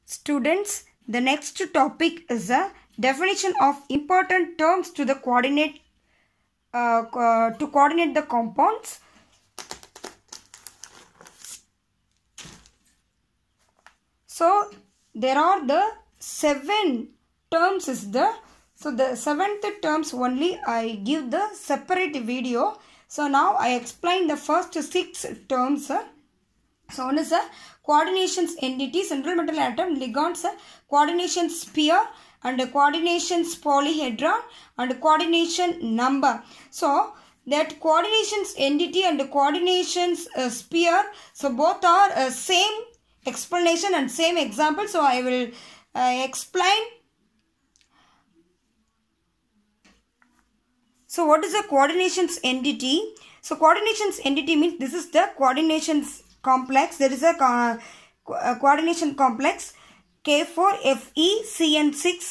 Students, the next topic is a definition of important terms to the coordinate the compounds. So there are the 7 terms is there. So the 7th terms only I give the separate video. So now I explain the first 6 terms. So one is a coordination entity, central metal atom, ligands, coordination sphere, and coordination polyhedron, and coordination number. So that coordination entity and coordination sphere, so both are same explanation and same example. So I will explain. So what is a coordinations entity? So coordinations entity means this is the coordinations complex. There is a coordination complex K4FeCN6.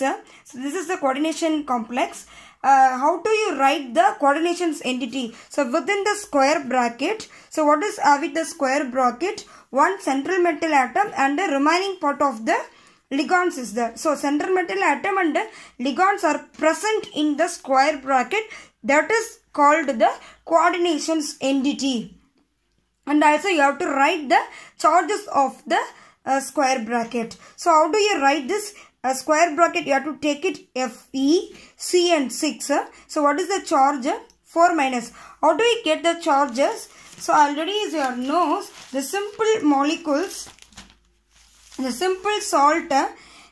So this is the coordination complex. How do you write the coordinations entity? So within the square bracket. So what is with the square bracket? One central metal atom and the remaining part of the ligands is there. So central metal atom and ligands are present in the square bracket. That is called the coordinations entity. And also you have to write the charges of the square bracket. So how do you write this square bracket? You have to take it FeCN6. So what is the charge? 4 minus. How do you get the charges? So already is your nose. The simple molecules, the simple salt,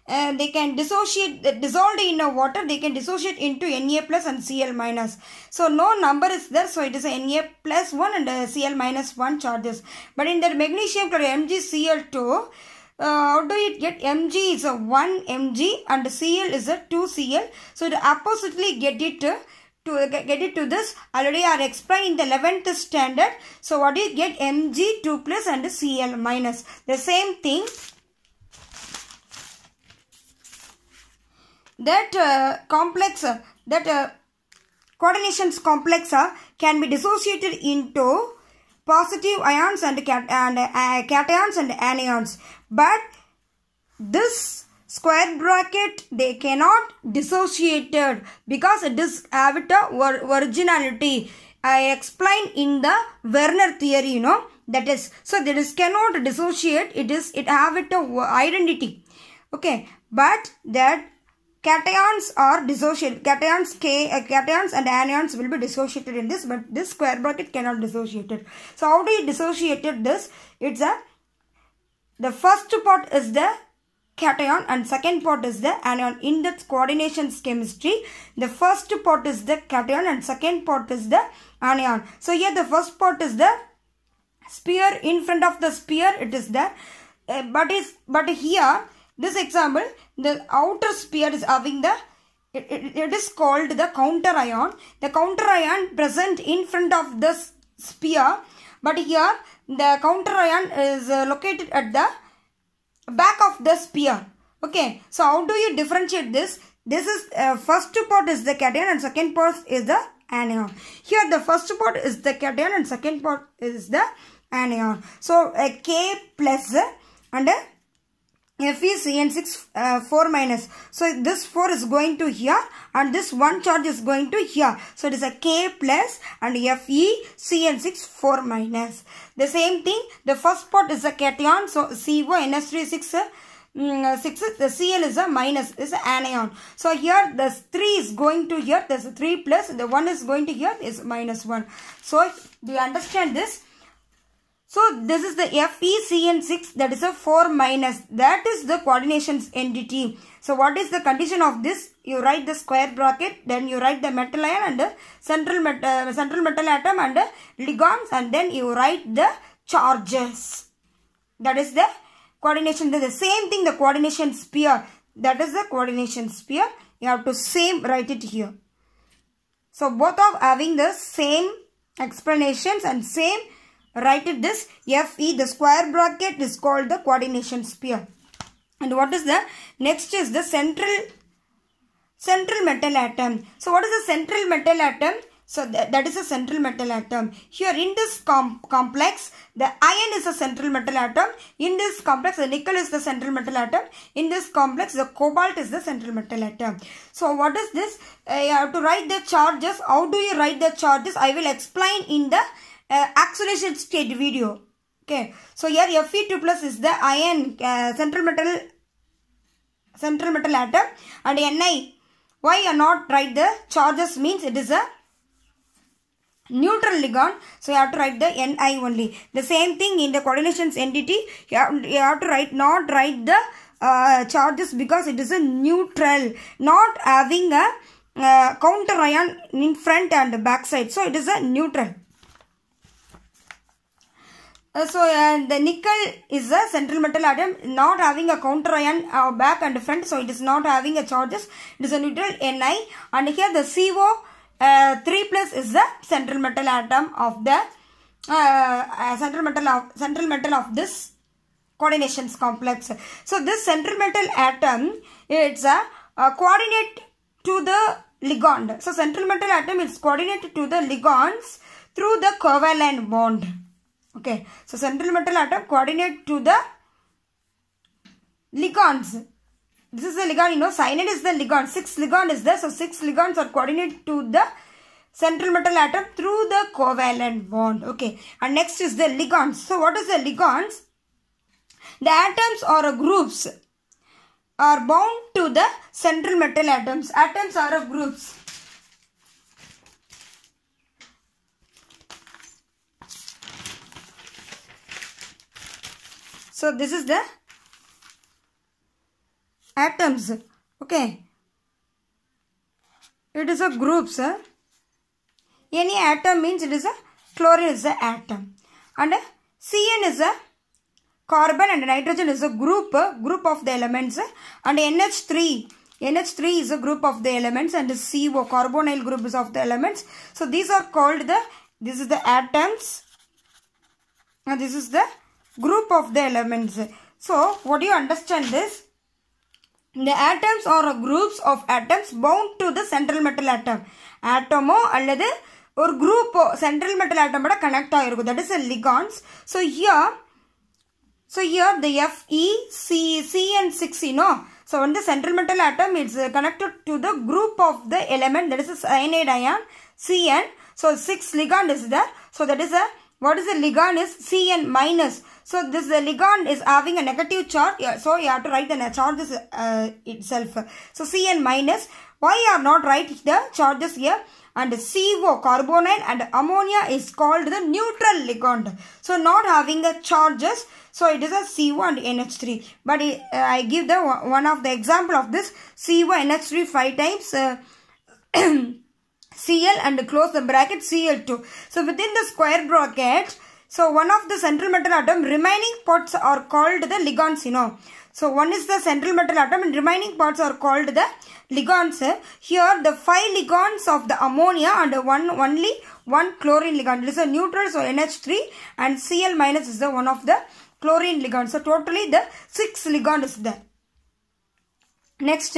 they can dissociate, dissolved in water, they can dissociate into Na plus and Cl minus. So no number is there, so it is a Na plus 1 and Cl minus 1 charges. But in the magnesium chloride MgCl2, how do you get? Mg is a 1 Mg and Cl is a 2 Cl. So it oppositely get it to this. Already I explained in the 11th standard. So what do you get? Mg 2 plus and Cl minus. The same thing. That complex, coordinations complex can be dissociated into positive ions and cations and anions. But this square bracket, they cannot dissociated because it is have it originality. I explained in the Werner theory, that is, so that is cannot dissociate. It have it identity. Okay, but that cations are dissociated. Cations and anions will be dissociated in this, but this square bracket cannot dissociate it. So how do you dissociate this? It's the first part is the cation and second part is the anion. In that coordinations chemistry, the first part is the cation and second part is the anion. So here the first part is the sphere. In front of the sphere it is there, but here this example, the outer sphere is having the, it is called the counter ion. The counter ion present in front of this sphere, but here the counter ion is located at the back of the sphere. Okay, so how do you differentiate this? This is first part is the cation and second part is the anion. Here the first part is the cation and second part is the anion. So K plus and FeCN6 4 minus. So this 4 is going to here and this 1 charge is going to here. So it is a K plus and FeCN6 4 minus. The same thing, the first part is a cation. So CO NH3 6 the Cl is a minus, is an anion. So here the 3 is going to here, there's a 3 plus, the 1 is going to here is minus 1. So do you understand this? So this is the FeCN6, that is a 4 minus. That is the coordinations entity. So what is the condition of this? You write the square bracket, then you write the metal ion and the central metal atom and the ligands, and then you write the charges. That is the coordination. The same thing, the coordination sphere. That is the coordination sphere. You have to same write it here. So both are having the same explanations and same. Write it this Fe, the square bracket is called the coordination sphere. And what is the next is the central metal atom. So what is the central metal atom? So that is a central metal atom. Here in this complex, the iron is a central metal atom. In this complex, the nickel is the central metal atom. In this complex, the cobalt is the central metal atom. So what is this? You have to write the charges. How do you write the charges? I will explain in the acceleration state video. Okay. So here Fe2 plus is the iron central metal atom, and Ni. Why you not write the charges means it is a neutral ligand, so you have to write the Ni only. The same thing in the coordinations entity, you have to not write the charges because it is a neutral, not having a counter ion in front and back side, so it is a neutral. The nickel is a central metal atom, not having a counter ion back and front, so it is not having a charges, it is a neutral Ni. And here the CO 3 plus is the central metal atom of the central metal of this coordinations complex. So this central metal atom, it's a coordinate to the ligand. So central metal atom is coordinated to the ligands through the covalent bond. Okay, so central metal atom coordinate to the ligands. This is the ligand, you know, cyanide is the ligand. 6 ligand is there. So 6 ligands are coordinated to the central metal atom through the covalent bond. Okay, and next is the ligands. So what is the ligands? The atoms or groups are bound to the central metal atoms. Atoms are groups. So this is the atoms. Okay, it is a groups. Any atom means it is a chlorine is a atom, and Cn is a carbon, and nitrogen is a group of the elements, and NH3 is a group of the elements, and CO carbonyl group is of the elements. So these are called this is the atoms, and this is the group of the elements. So what do you understand this? The atoms are groups of atoms bound to the central metal atom. Atomo அல்லது ஒரு group central metal atom ஓட connect ஆயிருக்கும். That is a ligands. So here the Fe, Cn6, you know. So when the central metal atom is connected to the group of the element, that is a cyanide ion, Cn. So 6 ligand is there. So that is a, what is the ligand is Cn minus. So this ligand is having a negative charge. So you have to write the charges itself. So Cn minus. Why you are not write the charges here? And CO carbonyl and ammonia is called the neutral ligand. So not having the charges. So it is a CO and NH3. But I give the one of the example of this CO NH3 5 times Cl and close the bracket Cl2. So within the square bracket, so one of the central metal atom remaining parts are called the ligands, you know. So one is the central metal atom and remaining parts are called the ligands. Here the 5 ligands of the ammonia and only one chlorine ligand. It is a neutral, so NH3, and Cl minus is the one of the chlorine ligand. So totally the 6 ligand is there. Next,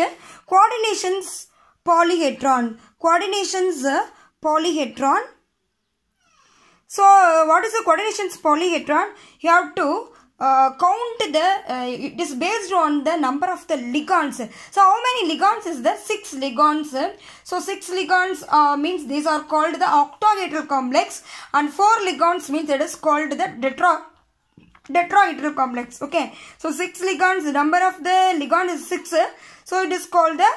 coordinations polyhedron. Coordinations polyhedron. So what is the coordinations polyhedron? You have to count it is based on the number of the ligands. So how many ligands is there? 6 ligands. So 6 ligands means these are called the octahedral complex, and 4 ligands means it is called the tetrahedral complex. Okay, so 6 ligands, the number of the ligand is 6, so it is called the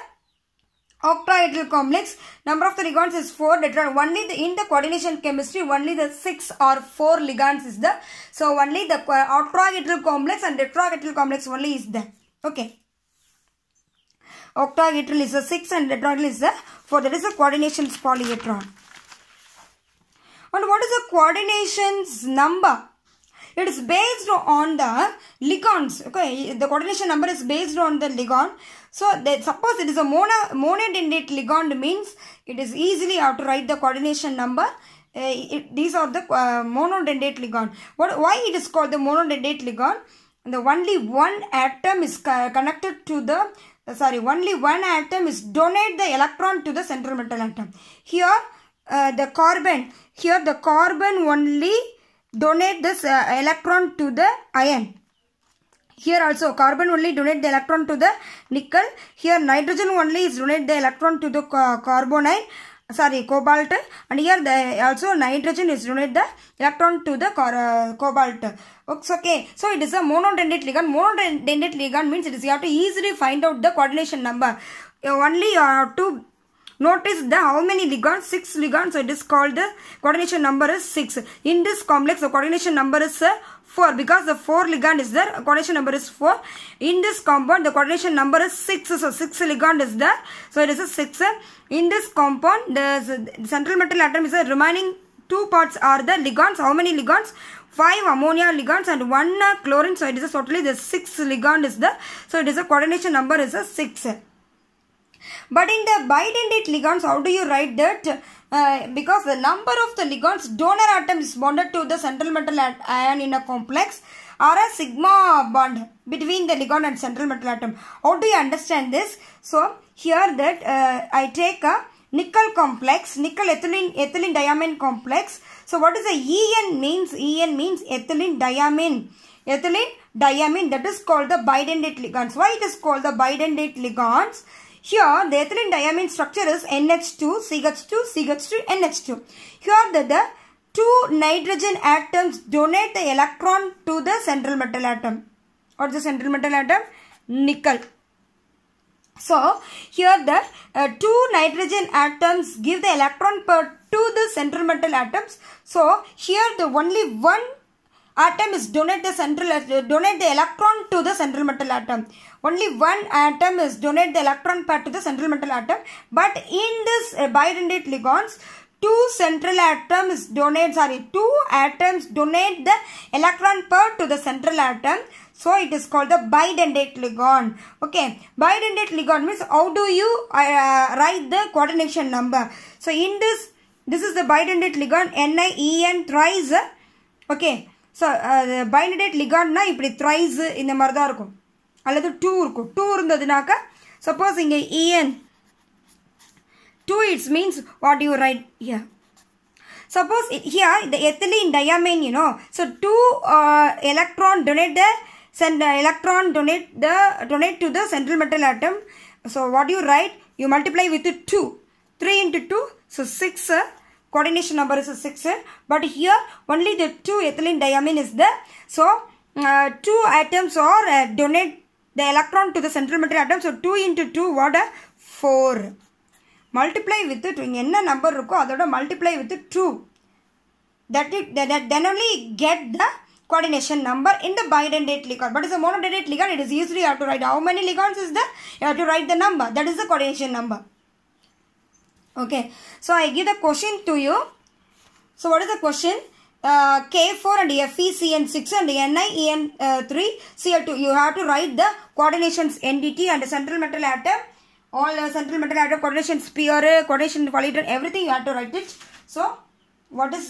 octahedral complex. Number of the ligands is 4. Only in the coordination chemistry, only the 6 or 4 ligands is there. So only the octahedral complex and tetrahedral complex only is there. Okay. Octahedral is a 6 and tetrahedral is a 4. That is the coordinations polyhedron. And what is the coordinations number? It is based on the ligands. Okay, the coordination number is based on the ligand. So suppose it is a monodendate ligand, means it is easily you have to write the coordination number. These are the monodendate ligand. Why it is called the monodendate ligand? The only one atom is connected to the only one atom is donate the electron to the central metal atom. Here the carbon. Here the carbon only donate this electron to the iron. Here also carbon only donate the electron to the nickel. Here nitrogen only is donate the electron to the cobalt, and here the also nitrogen is donate the electron to the cobalt. Okay, so it is a monodendrite ligand. Monodendrite ligand means it is you have to easily find out the coordination number. Only you have to notice the how many ligands, 6 ligands, so it is called the coordination number is 6. In this complex the coordination number is 4 because the 4 ligand is there, coordination number is 4. In this compound the coordination number is 6, so 6 ligand is there, so it is a 6. In this compound the central metal atom is the remaining 2 parts are the ligands. How many ligands? 5 ammonia ligands and 1 chlorine, so it is totally the 6 ligand is there, so it is a coordination number is a 6. But in the bidendrite ligands, how do you write that? Because the number of the ligands, donor atom is bonded to the central metal ion in a complex or a sigma bond between the ligand and central metal atom. How do you understand this? So here that I take a nickel complex, nickel ethylene diamine complex. So what is the EN means? EN means ethylene diamine. Ethylene diamine, that is called the bidendrite ligands. Why it is called the bidendrite ligands? Here the ethylene diamine structure is NH2, CH2, CH2, NH2. Here the 2 nitrogen atoms donate the electron to the central metal atom. What is the central metal atom? Nickel. So here the 2 nitrogen atoms give the electron pair to the central metal atoms. So here the only 1 atom is donate the electron to the central metal atom. Only 1 atom is donate the electron pair to the central metal atom. But in this bidendrite ligands, 2 atoms donate the electron pair to the central atom. So it is called the bidendrite ligand. Okay, bidendrite ligand means how do you write the coordination number? So in this is the bidendrite ligand NiEN thrice. Okay, so bidendrite ligand na ipdi thrice இந்த மாதிரி தான் இருக்கும். அல்லது 2 இருக்கும். 2 இருந்ததுனாக்க suppose இங்க En 2 it means what you write here. Suppose here the ethylene diamine, you know, so 2 electron donate to the central metal atom. So what you write? You multiply with 2. 3 into 2, so 6. Coordination number is 6. But here only the 2 ethylene diamine is there. So 2 atoms are donate the electron to the central metal atom. So 2 into 2 what? 4. Multiply with it. Enna number irukko adoda multiply with 2. Then only get the coordination number in the bidendrite ligand. But it's a monodendrite ligand. It is easily you have to write how many ligands is there. You have to write the number. That is the coordination number. Okay. So I give the question to you. So what is the question? K4 and FeCN6 and NiEN3 Cl2. You have to write the coordinations entity and the central metal atom. All central metal atom coordination sphere, coordination polyhedron, everything you have to write it. So what is?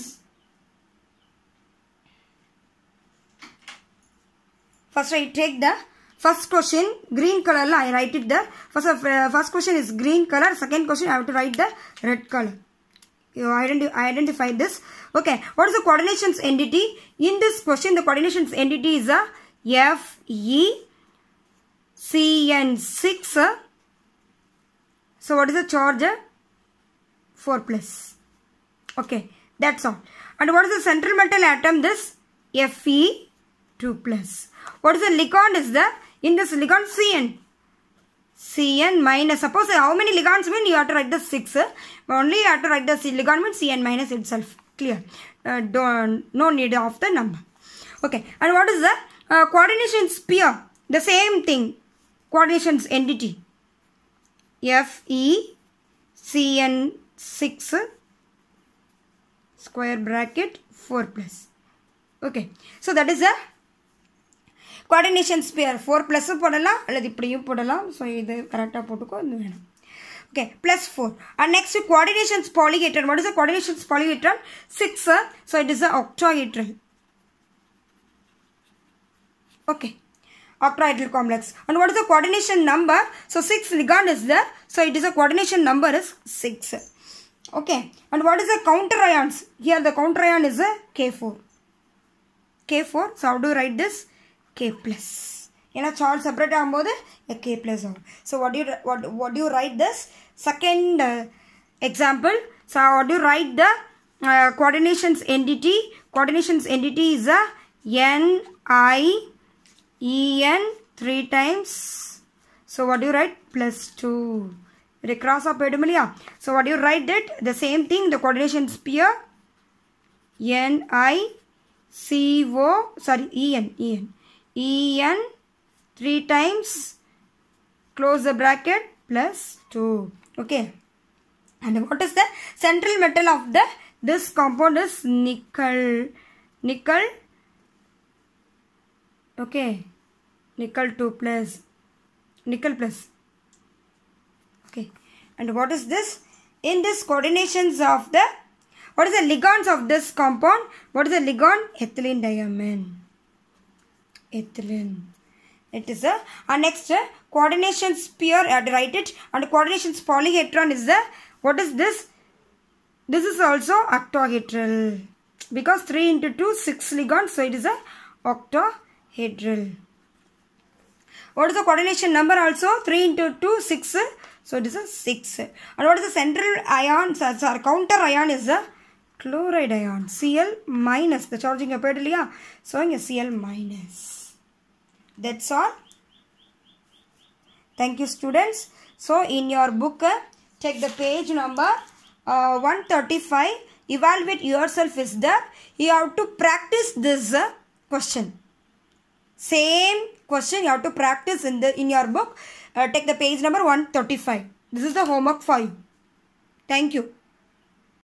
First I take the first question, green color, I write it there. First question is green color, second question I have to write the red color. You identify this. Okay, what is the coordinations entity? In this question, the coordinations entity is a FeCN6. So what is the charge? 4 plus. Okay, that's all. And what is the central metal atom? This Fe2 plus. What is the ligand is there? In this ligand Cn. Cn minus. Suppose how many ligands mean? You have to write the 6. Only you have to write the ligand means Cn minus itself. Clear. No need of the number. Okay. And what is the coordination sphere? The same thing. Coordinations entity. FeCN6 square bracket 4 plus. Okay. So that is a coordination sphere. 4 plus போடலாம் அல்லது இப்படியும் போடலாம். So இது கரெக்ட்டா போட்டுக்கோ இது வேணும். Okay, plus 4. And next coordinations polyhedron. What is the coordinations polyhedron? 6. So it is a octahedral. Okay. Octahedral complex. And what is the coordination number? So 6 ligand is there. So it is a coordination number is 6. Okay, and what is the counter ions? Here the counter ion is a K4. K4, so how do you write this? K plus. Charge separate a K plus. So what do you write this? Second example. So what do you write the coordinations entity? Coordinations entity is a NIEN 3 times. So what do you write? Plus 2. Cross up. So what do you write it? The same thing, the coordination sphere. EN 3 times, close the bracket, plus 2. Okay. And what is the central metal of this compound is nickel. Nickel. Okay. Nickel 2 plus. Nickel plus. Okay. And what is this? In this coordinations of what is the ligands of this compound? What is the ligand? Ethylene diamine. Ethylene. It is a next coordination sphere. I had to write it. And coordinations polyhedron is what is this? This is also octahedral. Because 3 into 2, 6 ligands. So it is a octahedral. What is the coordination number also? 3 into 2, 6. So it is a 6. And what is the central ion? Sorry, counter ion is a chloride ion. Cl minus. The charging appeared here. So a Cl minus. That's all. Thank you, students. So in your book, take the page number 135. Evaluate yourself is there. You have to practice this question. Same question you have to practice in your book. Take the page number 135. This is the homework 5. Thank you.